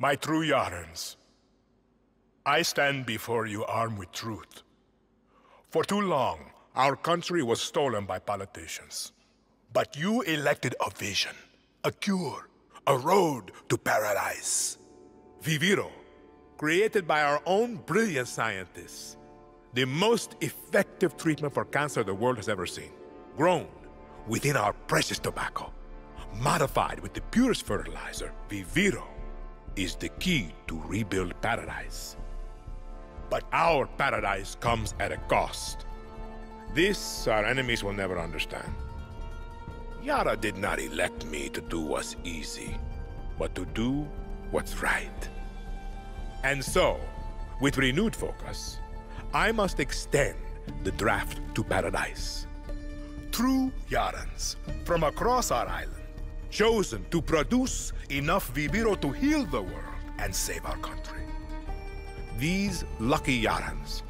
My true Yarans, I stand before you armed with truth. For too long, our country was stolen by politicians. But you elected a vision, a cure, a road to paradise. Viviro, created by our own brilliant scientists. The most effective treatment for cancer the world has ever seen. Grown within our precious tobacco. Modified with the purest fertilizer, Viviro is the key to rebuild paradise. But our paradise comes at a cost. This our enemies will never understand. Yara did not elect me to do what's easy, but to do what's right. And so, with renewed focus, I must extend the draft to paradise. True Yarans from across our island, chosen to produce enough Viviro to heal the world and save our country. These lucky Yarans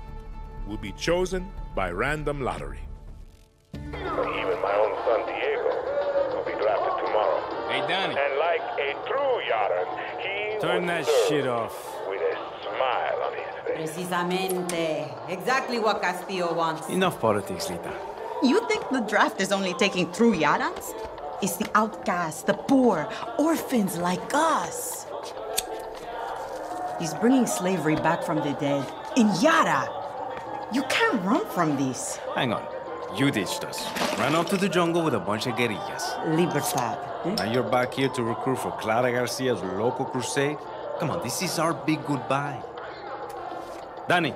will be chosen by random lottery. Even my own son Diego will be drafted tomorrow. Hey, Danny. And like a true Yaran, he Turn that shit off. With a smile on his face. Precisamente. Exactly what Castillo wants. Enough politics, Lita. You think the draft is only taking true Yarans? It's the outcasts, the poor, orphans like us. He's bringing slavery back from the dead. In Yara, you can't run from this. Hang on. You ditched us. Ran off to the jungle with a bunch of guerrillas. Libertad. Now you're back here to recruit for Clara Garcia's local crusade? Come on, this is our big goodbye. Danny,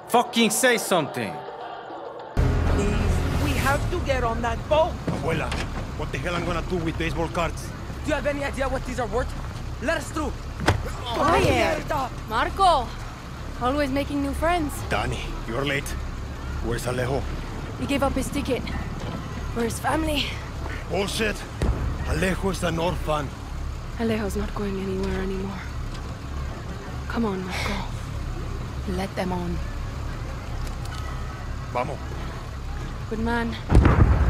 fucking say something. Please, we have to get on that boat. Abuela, what the hell I'm gonna do with baseball cards? Do you have any idea what these are worth? Let us through. Quiet. Marco, always making new friends. Danny, you're late. Where's Alejo? He gave up his ticket. For his family. Bullshit. Alejo is an orphan. Alejo's not going anywhere anymore. Come on, Marco. Let them on. Vamos. Good man.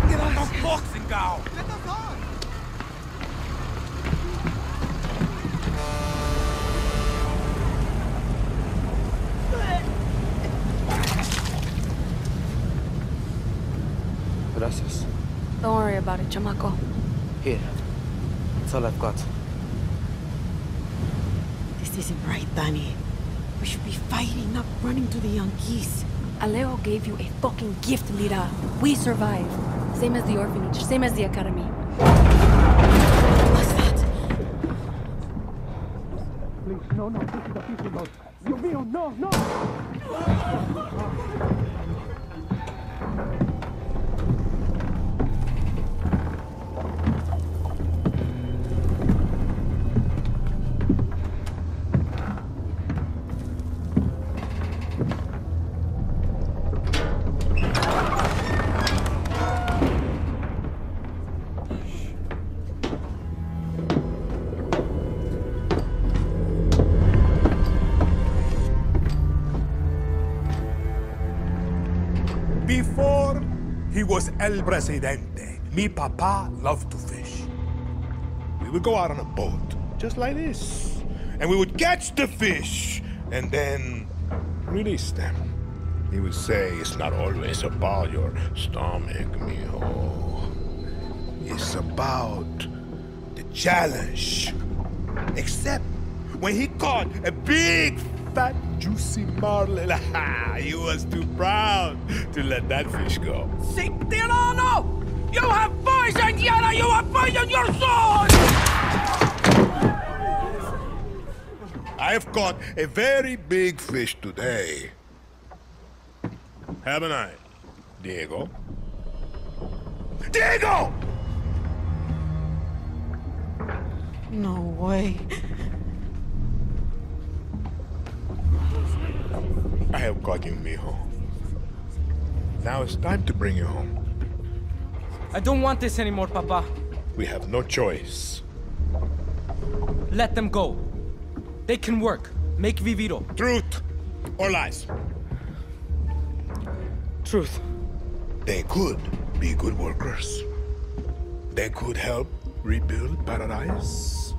Get on the boxing cow! Let us on! Gracias. Don't worry about it, chamaco. Here. That's all I've got. This isn't right, Danny. We should be fighting, not running to the Yankees. Alejo gave you a fucking gift, Lira. We survive. Same as the orphanage, same as the academy. What's that? Please, no, this is the people, no. Dios mío, no! Before he was El Presidente, mi papa loved to fish. We would go out on a boat, just like this, and we would catch the fish, and then release them. He would say, it's not always about your stomach, mijo. It's about the challenge. Except when he caught a big, fat, juicy marlin, he was too proud to let that fish go. Si tirano! You have poisoned Yara! You have poisoned your soul! I have caught a very big fish today. Haven't I, Diego? Diego! No way. I have got you, mijo. Now it's time to bring you home. I don't want this anymore, Papa. We have no choice. Let them go. They can work. Make Viviro. Truth or lies? Truth. They could be good workers. They could help rebuild paradise.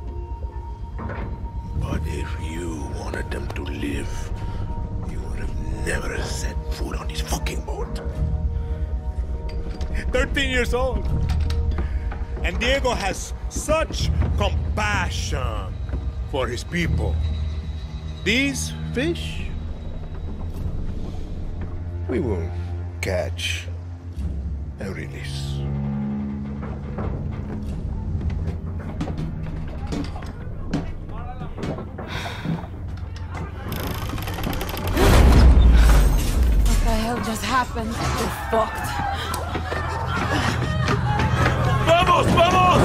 But But if you wanted them to live, you would have never set foot on this fucking boat. 13 years old. And Diego has such compassion for his people. These fish, we will catch and release. What the hell just happened? We're fucked. ¡Vamos, vamos!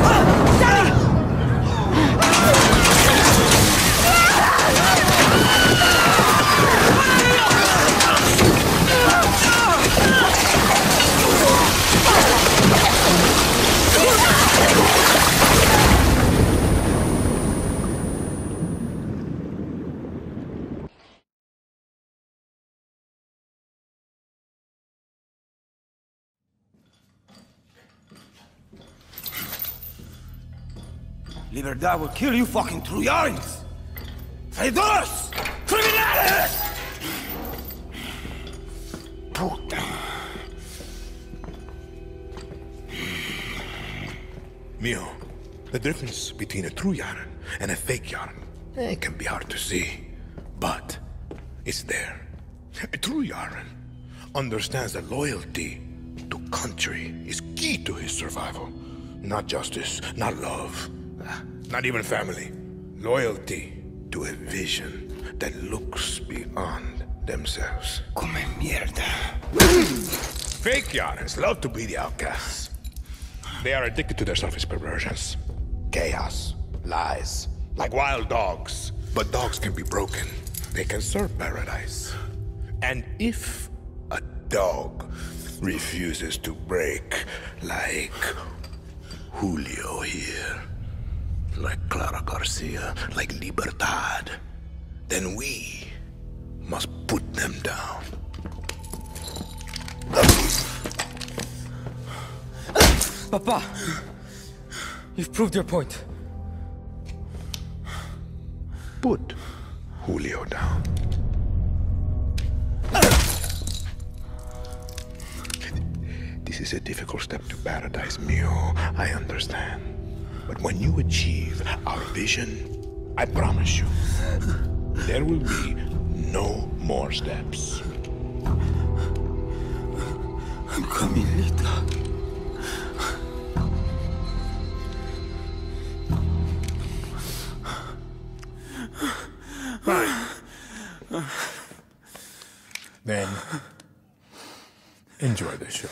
Libertad will kill you fucking truyanes! Traidores! Criminales! Puta. Mio, the difference between a true yarn and a fake yarn, it can be hard to see, but it's there. A true yarn understands that loyalty to country is key to his survival. Not justice, not love, not even family. Loyalty to a vision that looks beyond themselves. Come mierda. Fake yarns love to be the outcasts. They are addicted to their selfish perversions. Chaos, lies, like wild dogs. But dogs can be broken. They can serve paradise. And if a dog refuses to break, like Julio here, like Clara Garcia, like Libertad, then we must put them down. Papa, you've proved your point. Put Julio down. This is a difficult step to paradise, Mio. I understand. But when you achieve our vision, I promise you, there will be no more steps. I'm coming, Lita. Fine. Then, enjoy the show.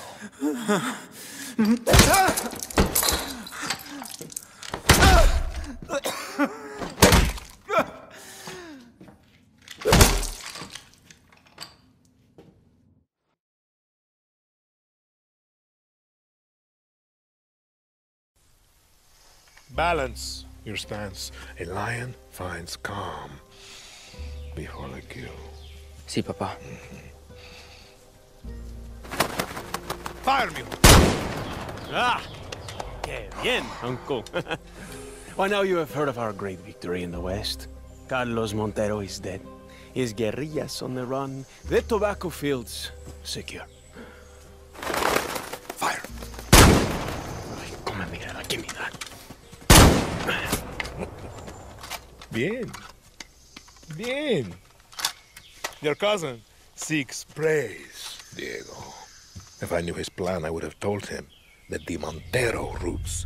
Balance your stance. A lion finds calm before the kill. Sí, papá. Fire me! Ah! Que bien, uncle. Well, now you have heard of our great victory in the West. Carlos Montero is dead. His guerrillas on the run. The tobacco fields secure. Fire! Ay, come mierda, give me that. Bien. Bien. Your cousin seeks praise, Diego. If I knew his plan, I would have told him that the Montero roots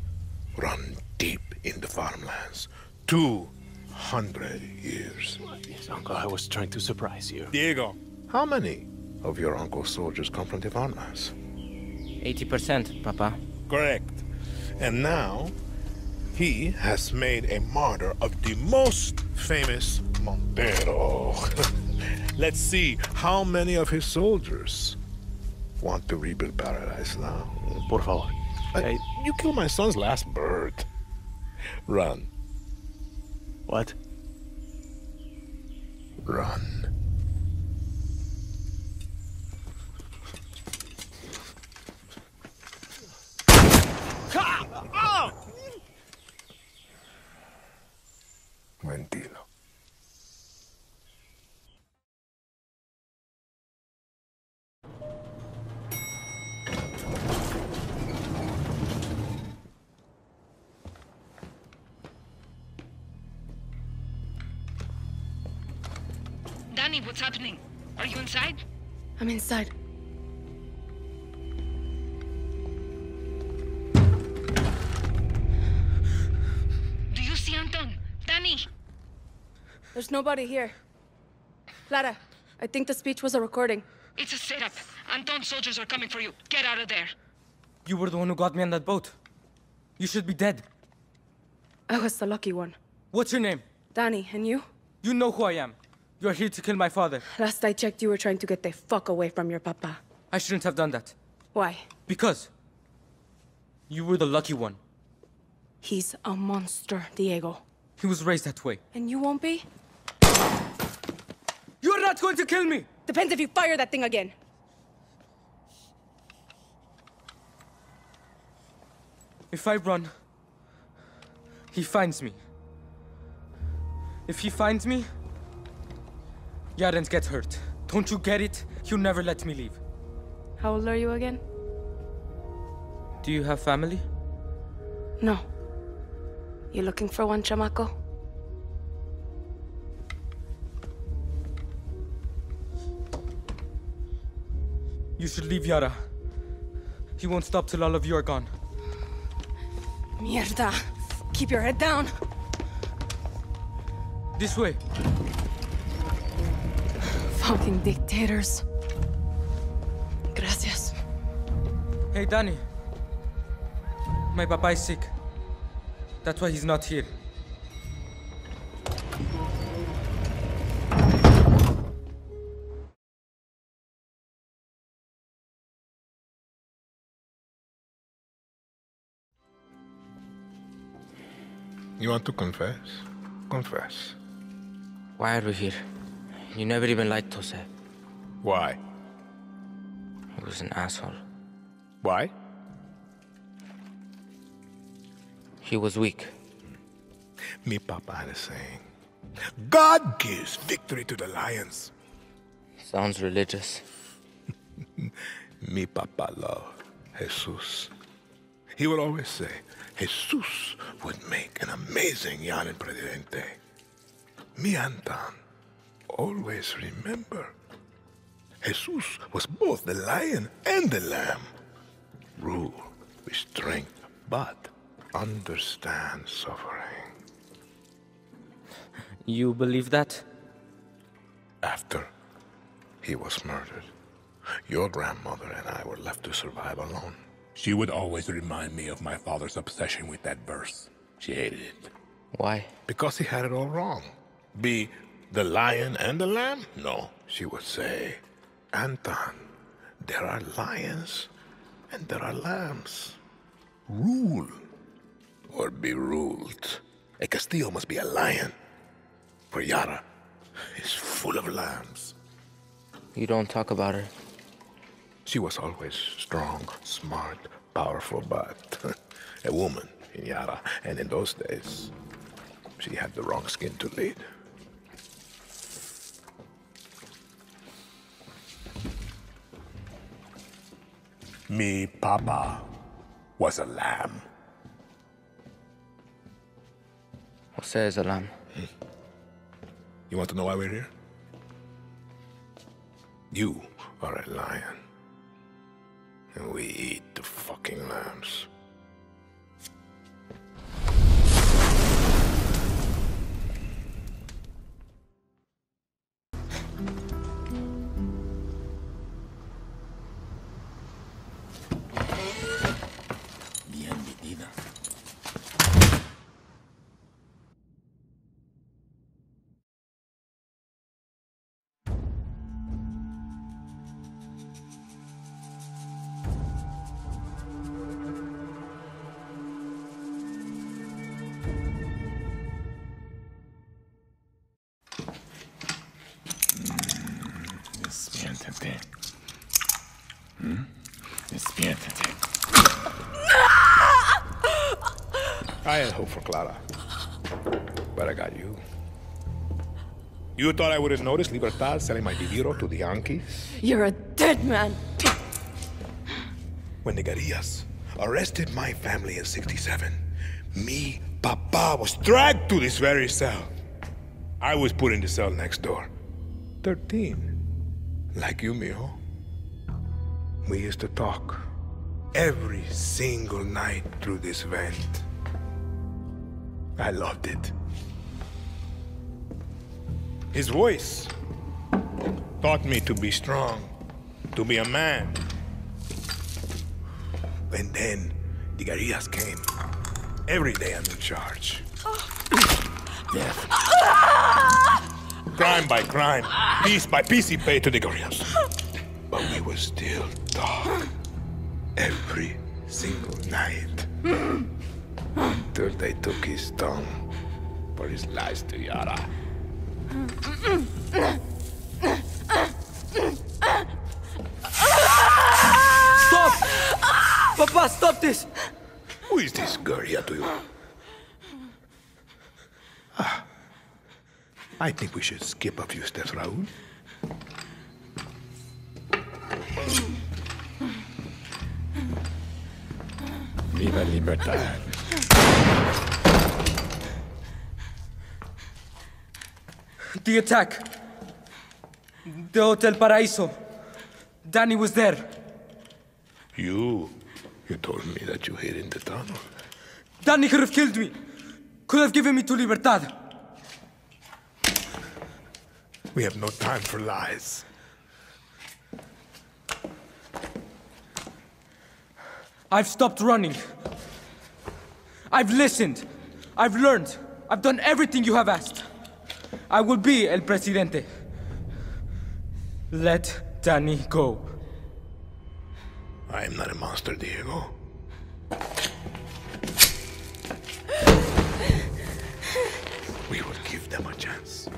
run deep in the farmlands. 200 years. Yes, uncle, I was trying to surprise you. Diego, how many of your uncle's soldiers come from the farmlands? 80%, Papa. Correct. And now, he has made a martyr of the most famous Montero. Let's see how many of his soldiers want to rebuild paradise now. Por favor. You killed my son's last bird. Run. What? Run. Mentilo. Danny, what's happening? Are you inside? I'm inside. Do you see Anton? Danny! There's nobody here. Clara, I think the speech was a recording. It's a setup. Anton's soldiers are coming for you. Get out of there. You were the one who got me on that boat. You should be dead. I was the lucky one. What's your name? Danny, and you? You know who I am. You're here to kill my father. Last I checked, you were trying to get the fuck away from your papa. I shouldn't have done that. Why? Because you were the lucky one. He's a monster, Diego. He was raised that way. And you won't be? You're not going to kill me! Depends if you fire that thing again. If I run, he finds me. If he finds me, Yarens gets hurt. Don't you get it? He'll never let me leave. How old are you again? Do you have family? No. You looking for one, chamaco? You should leave Yara. He won't stop till all of you are gone. Mierda! Keep your head down! This way. Fucking dictators. Gracias. Hey, Danny. My papa is sick. That's why he's not here. You want to confess? Confess. Why are we here? You never even liked Jose. Why? He was an asshole. Why? He was weak. Me papa had a saying. God gives victory to the lions. Sounds religious. Me papa loved Jesus. He would always say, Jesus would make an amazing Yaran Presidente. Me Anton always remember, Jesus was both the lion and the lamb. Rule with strength, but understand suffering. You believe that? After he was murdered, your grandmother and I were left to survive alone. She would always remind me of my father's obsession with that verse. She hated it. Why? Because he had it all wrong. Be the lion and the lamb? No. She would say, Anton, there are lions and there are lambs. Rule or be ruled. A Castillo must be a lion, for Yara is full of lambs. You don't talk about her. She was always strong, smart, powerful, but a woman in Yara. And in those days, she had the wrong skin to lead. Me papa was a lamb. Jose is a lamb. You want to know why we're here? You are a lion. And we eat the fucking lambs. Bien, mi vida. Despiértate. Despiértate. I had hope for Clara, but I got you. You thought I wouldn't notice Libertad selling my Diviro to the Yankees? You're a dead man. When the guerrillas arrested my family in '67, me, Papa, was dragged to this very cell. I was put in the cell next door. 13. Like you, mijo. We used to talk every single night through this vent. I loved it. His voice taught me to be strong, to be a man. And then the guerrillas came. Every day I'm in charge. Death. Crime by crime, piece by piece he paid to the guerrillas. But we would still talk every single night. Until they took his tongue for his lies to Yara. Stop! Papa, stop this! Who is this guerrilla to you? I think we should skip a few steps, Raúl. Viva libertad. The attack. The Hotel Paraíso. Danny was there. You told me that you hid in the tunnel. Danny could have killed me. Could have given me to Libertad. We have no time for lies. I've stopped running. I've listened. I've learned. I've done everything you have asked. I will be El Presidente. Let Danny go. I am not a monster, Diego. We will give them a chance.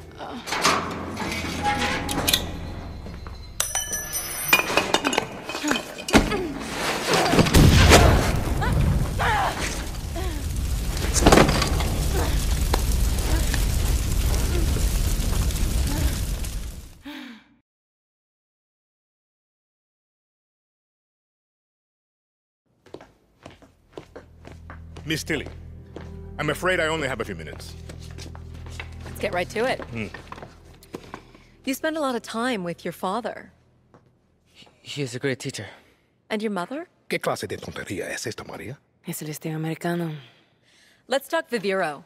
Miss Tilly, I'm afraid I only have a few minutes. Let's get right to it. You spend a lot of time with your father. He is a great teacher. And your mother? ¿Qué clase de tontería es esta, María? Es el estilo americano. Let's talk Viviro,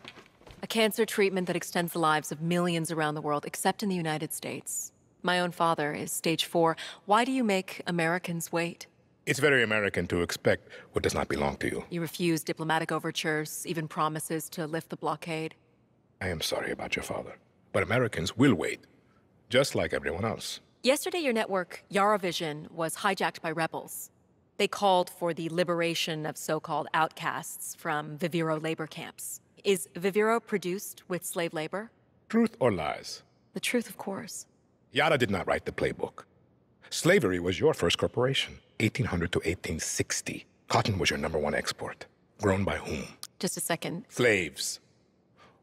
a cancer treatment that extends the lives of millions around the world, except in the United States. My own father is stage 4. Why do you make Americans wait? It's very American to expect what does not belong to you. You refuse diplomatic overtures, even promises to lift the blockade. I am sorry about your father, but Americans will wait, just like everyone else. Yesterday, your network, Yaravision, was hijacked by rebels. They called for the liberation of so-called outcasts from Viviro labor camps. Is Viviro produced with slave labor? Truth or lies? The truth, of course. Yara did not write the playbook. Slavery was your first corporation, 1800 to 1860. Cotton was your #1 export. Grown by whom? Just a second. Slaves.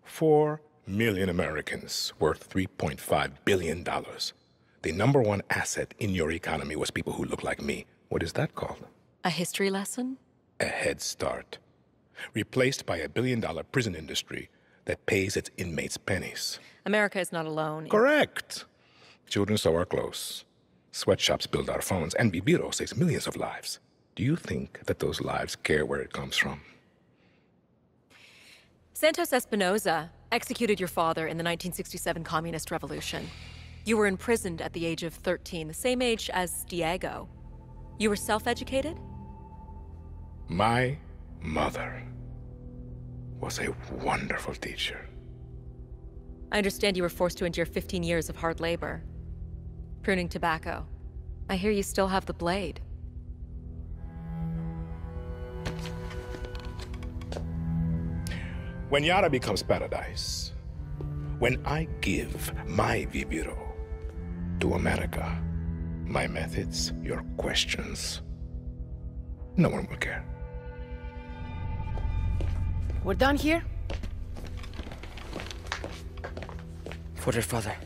4 million Americans, worth $3.5 billion. The #1 asset in your economy was people who look like me. What is that called? A history lesson? A head start. Replaced by a $1 billion prison industry that pays its inmates pennies. America is not alone. Correct. Children sew our clothes. Sweatshops build our phones, and Viviro saves millions of lives. Do you think that those lives care where it comes from? Santos Espinosa executed your father in the 1967 Communist Revolution. You were imprisoned at the age of 13, the same age as Diego. You were self-educated? My mother was a wonderful teacher. I understand you were forced to endure 15 years of hard labor. Pruning tobacco. I hear you still have the blade. When Yara becomes paradise, when I give my Viviro to America, my methods, your questions, no one will care. We're done here? For their father.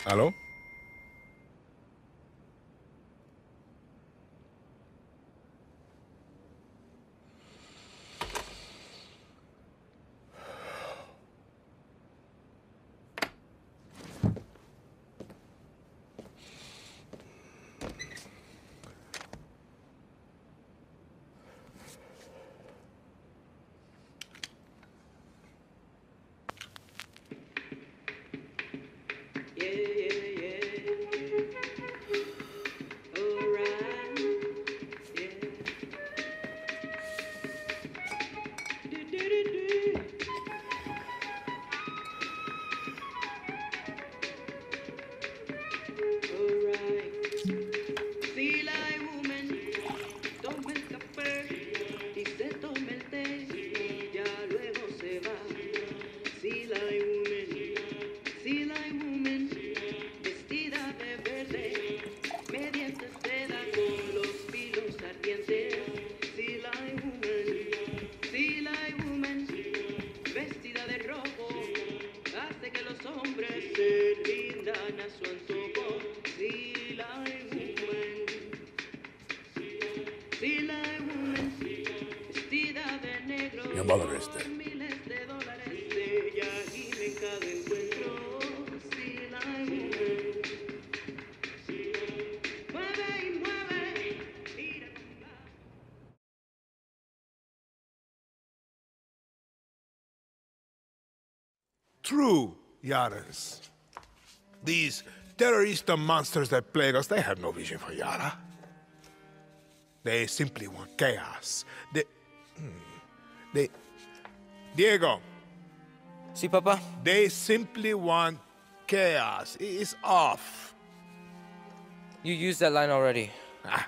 Hello? Your mother is dead. True, Yarans. These terrorista monsters that plague us, they have no vision for Yara. They simply want chaos. Diego. Si, Papa? They simply want chaos. It's off. You used that line already. Ah.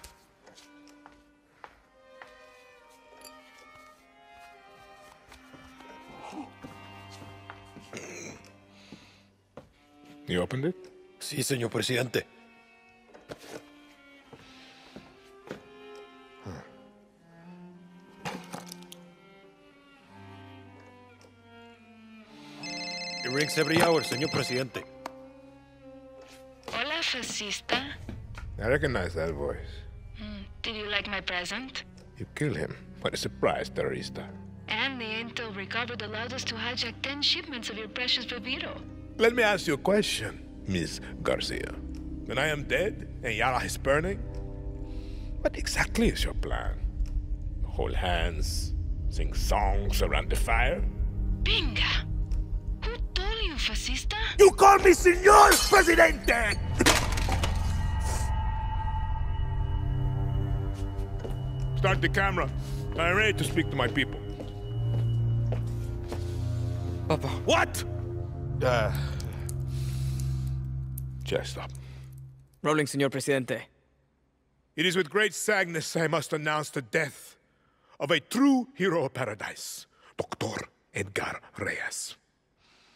You opened it? Sí, señor presidente. It rings every hour, señor presidente. Hola, fascista. I recognize that voice. Did you like my present? You killed him. What a surprise, terrorista. And the intel recovered allowed us to hijack 10 shipments of your precious Viviro. Let me ask you a question, Miss Garcia. When I am dead and Yara is burning, what exactly is your plan? Hold hands, sing songs around the fire? Pinga! Who told you, fascista? You call me Señor Presidente! Start the camera. I'm ready to speak to my people. Papa. What? Just stop. Rolling, Señor Presidente. It is with great sadness I must announce the death of a true hero of paradise, Dr. Edgar Reyes.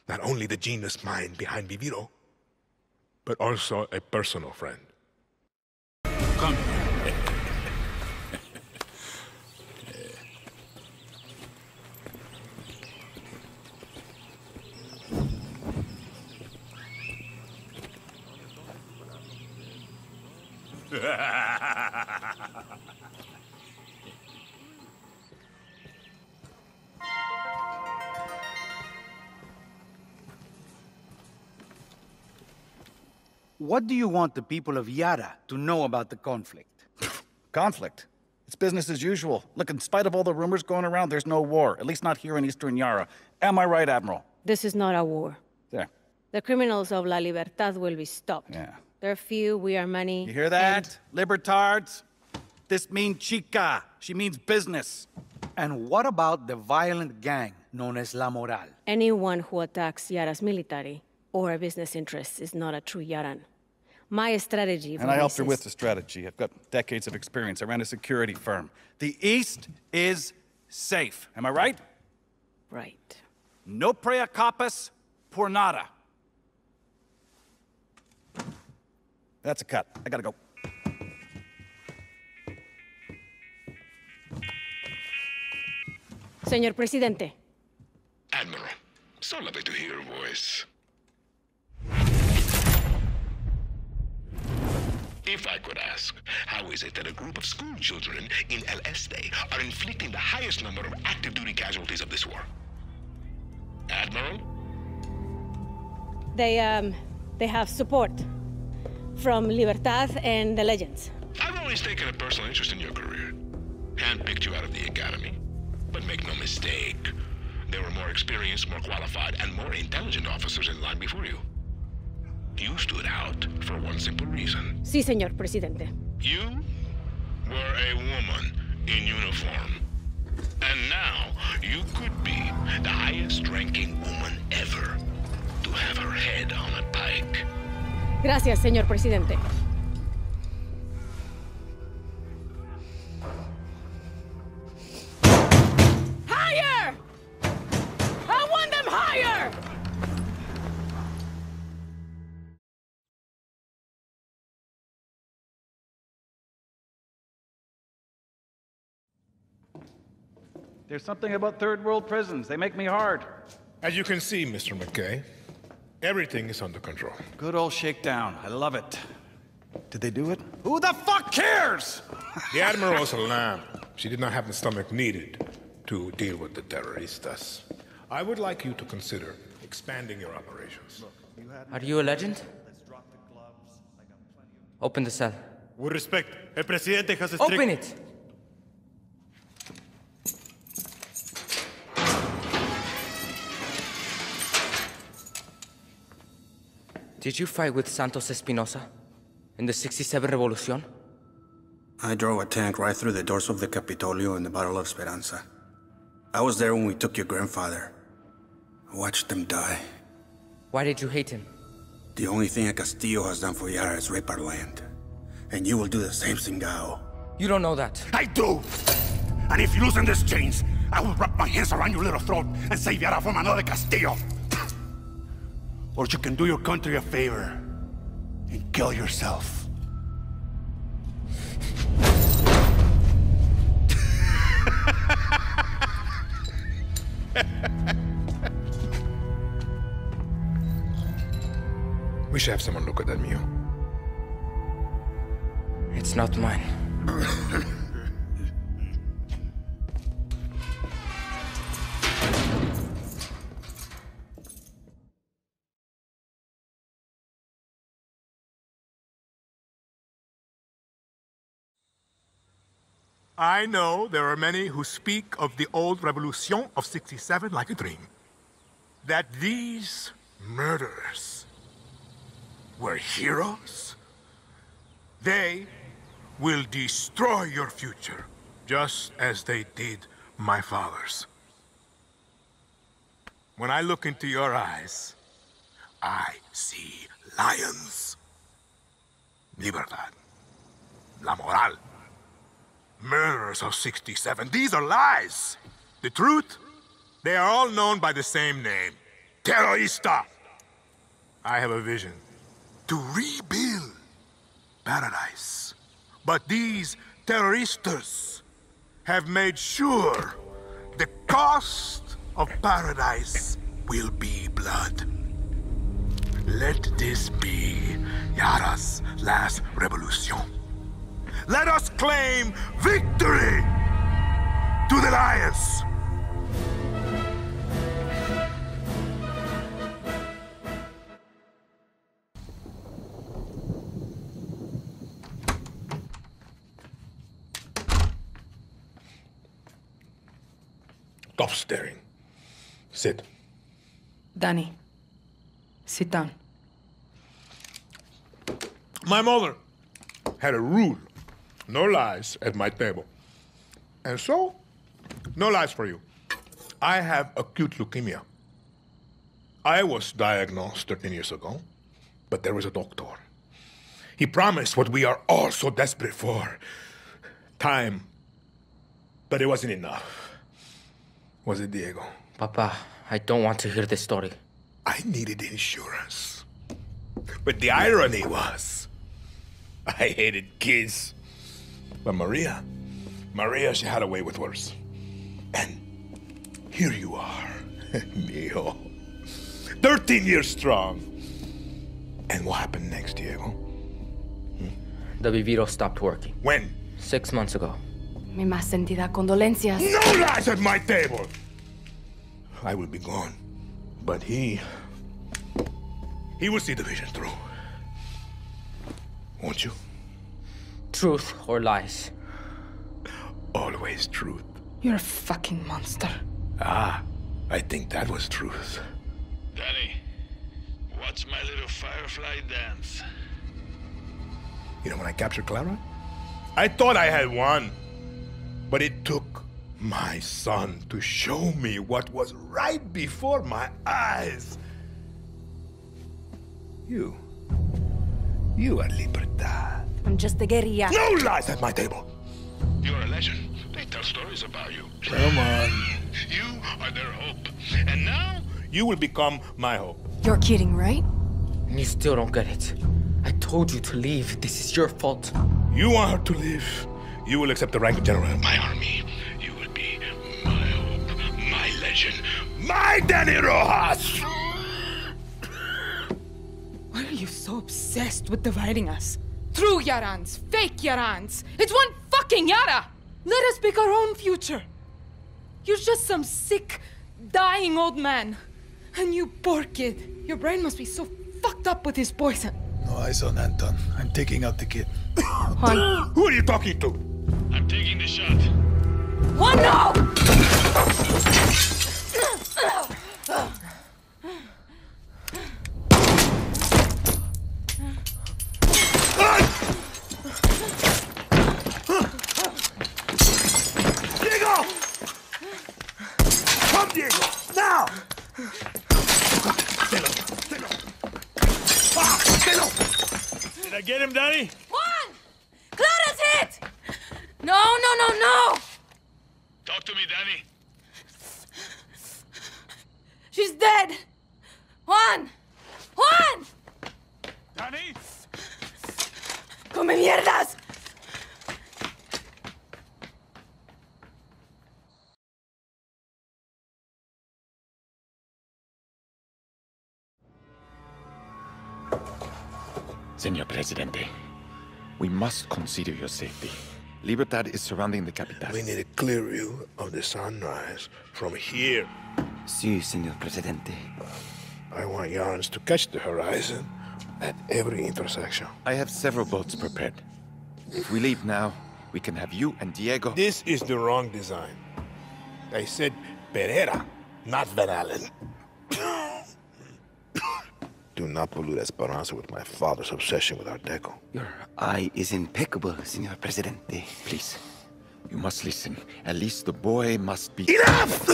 Not only the genius mind behind Viviro, but also a personal friend. Come. What do you want the people of Yara to know about the conflict? Conflict? It's business as usual. Look, in spite of all the rumors going around, there's no war. At least not here in Eastern Yara. Am I right, Admiral? This is not a war. There. The criminals of La Libertad will be stopped. Yeah. They're few, we are many. You hear that? Libertards? This means chica. She means business. And what about the violent gang known as La Moral? Anyone who attacks Yara's military or business interests is not a true Yaran. My strategy... And I helped her with the strategy. I've got decades of experience. I ran a security firm. The East is safe. Am I right? Right. No preocupas por nada. That's a cut. I gotta go. Señor Presidente. Admiral, so lovely to hear your voice. If I could ask, how is it that a group of school children in El Este are inflicting the highest number of active duty casualties of this war? Admiral? They have support from Libertad and the Legends. I've always taken a personal interest in your career. Handpicked you out of the academy. But make no mistake, there were more experienced, more qualified, and more intelligent officers in line before you. You stood out for one simple reason. Sí, señor presidente. You were a woman in uniform. And now you could be the highest-ranking woman ever to have her head on a pike. Gracias, señor presidente. Higher! I want them higher! There's something about third world prisons. They make me hard. As you can see, Mr. McKay, everything is under control. Good old shakedown. I love it. Did they do it? Who the fuck cares? The Admiral was a lamb. She did not have the stomach needed to deal with the terroristas. I would like you to consider expanding your operations. Are you a legend? Open the cell. With respect, el presidente has a Open it! Did you fight with Santos Espinosa in the 67 Revolution? I drove a tank right through the doors of the Capitolio in the Battle of Esperanza. I was there when we took your grandfather. I watched him die. Why did you hate him? The only thing a Castillo has done for Yara is rape our land. And you will do the same, Singao. You don't know that. I do! And if you loosen these chains, I will wrap my hands around your little throat and save Yara from another Castillo. Or you can do your country a favor and kill yourself. We should have someone look at that mule. It's not mine. I know there are many who speak of the old Revolution of '67 like a dream. That these murderers were heroes. They will destroy your future, just as they did my father's. When I look into your eyes, I see lions. Libertad. La moral. Murderers of '67. These are lies. The truth? They are all known by the same name. Terrorista. I have a vision. To rebuild paradise. But these terroristas have made sure the cost of paradise will be blood. Let this be Yara's last revolution. Let us claim victory to the lions! Stop staring. Sit. Danny, sit down. My mother had a rule. No lies at my table. And so, no lies for you. I have acute leukemia. I was diagnosed 13 years ago, but there was a doctor. He promised what we are all so desperate for. Time. But it wasn't enough. Was it, Diego? Papa, I don't want to hear this story. I needed insurance. But the irony was, I hated kids. But Maria, she had a way with words. And here you are, Mio. 13 years strong. And what happened next, Diego? the Viviro stopped working. When? 6 months ago. Mi más sentida condolencias. No lies at my table! I will be gone. But he will see the vision through. Won't you? Truth or lies? Always truth. You're a fucking monster. Ah, I think that was truth. Danny, watch my little firefly dance. You know when I captured Clara? I thought I had won. But it took my son to show me what was right before my eyes. You are Libertad. I'm just a guerrilla. No lies at my table! You're a legend. They tell stories about you. Come on. You are their hope. And now, you will become my hope. You're kidding, right? You still don't get it. I told you to leave. This is your fault. You want her to leave? You will accept the rank of general of my army. You will be my hope, my legend, my Danny Rojas! Why are you so obsessed with dividing us? True Yarans, fake Yarans. It's one fucking Yara! Let us pick our own future. You're just some sick, dying old man. And you poor kid. Your brain must be so fucked up with his poison. No eyes on Anton. I'm taking out the kid. Juan. Who are you talking to? I'm taking the shot. Juan, no! Diego! Come, Diego! Now! Did I get him, Danny? Juan! Clara's hit! No! Talk to me, Danny. She's dead! Juan! Danny? ¡Come mierdas! Señor Presidente, we must consider your safety. Libertad is surrounding the capital. We need a clear view of the sunrise from here. Sí, Señor Presidente. I want Yarans to catch the horizon at every intersection. I have several boats prepared. If we leave now, we can have you and Diego... This is the wrong design. I said Pereira, not Van Allen. Do not pollute Esperanza with my father's obsession with Art Deco. Your eye is impeccable, Señor Presidente. Please, you must listen. At least the boy must be... Enough!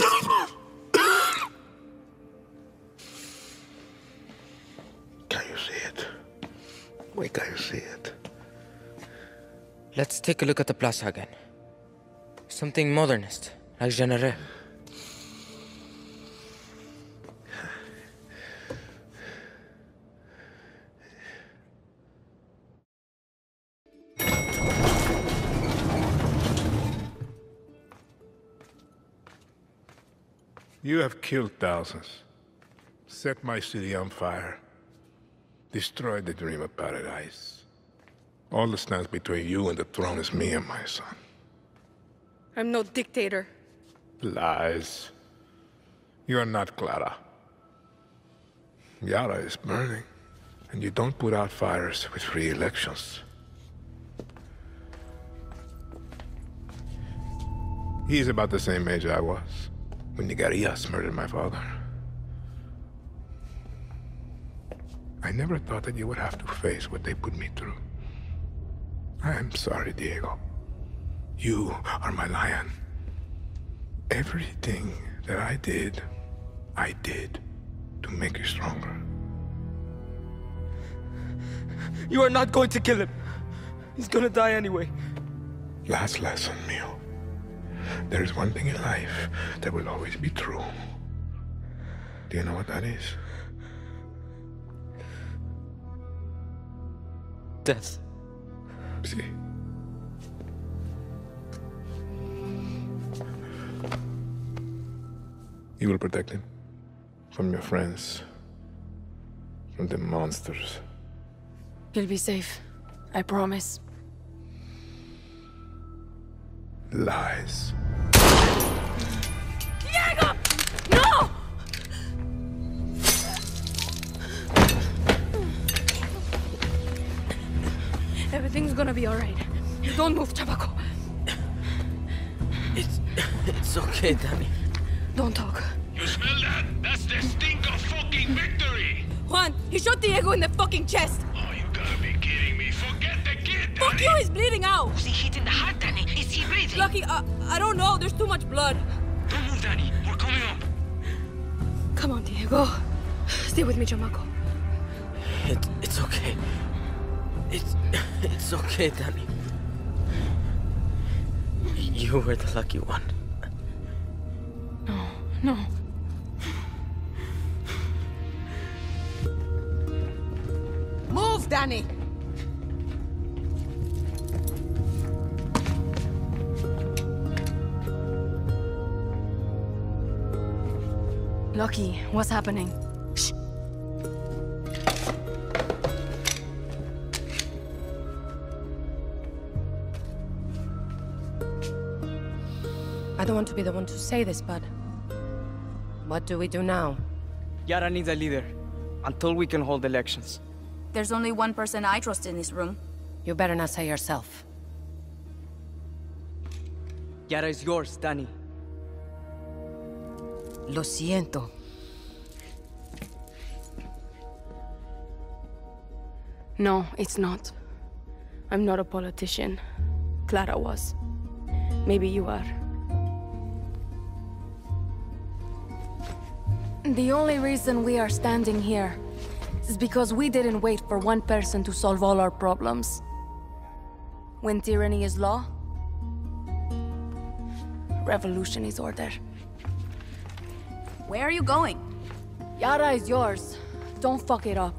Can you see it? Where can you see it? Let's take a look at the plaza again. Something modernist, like Genere. You have killed thousands, set my city on fire, destroyed the dream of paradise. All that stands between you and the throne is me and my son. I'm no dictator. Lies. You are not Clara. Yara is burning, and you don't put out fires with free elections. He's about the same age I was when the guerrillas murdered my father. I never thought that you would have to face what they put me through. I am sorry, Diego. You are my lion. Everything that I did to make you stronger. You are not going to kill him. He's gonna die anyway. Last lesson, Mio. There is one thing in life that will always be true. Do you know what that is? Death. See? You will protect him from your friends, from the monsters. He'll be safe. I promise. lies. Diego! No! Everything's gonna be alright. Don't move, chamaco. It's okay, Danny. Don't talk. You smell that? That's the stink of fucking victory! Juan, he shot Diego in the fucking chest. Oh, you gotta be kidding me. Forget the kid, Danny! Fuck you, he's bleeding out. Was he hit in the heart, Danny? Is he breathing? Lucky, I don't know. There's too much blood. Don't move, Danny. We're coming up. Come on, Diego. Stay with me, chamaco. It's okay. It's okay, Danny. You were the lucky one. No. Move, Danny! Lucky, what's happening? Shh. I don't want to be the one to say this, but... what do we do now? Yara needs a leader, until we can hold elections. There's only one person I trust in this room. You better not say yourself. Yara is yours, Danny. Lo siento. No, it's not. I'm not a politician. Clara was. Maybe you are. The only reason we are standing here is because we didn't wait for one person to solve all our problems. When tyranny is law, revolution is order. Where are you going? Yara is yours. Don't fuck it up.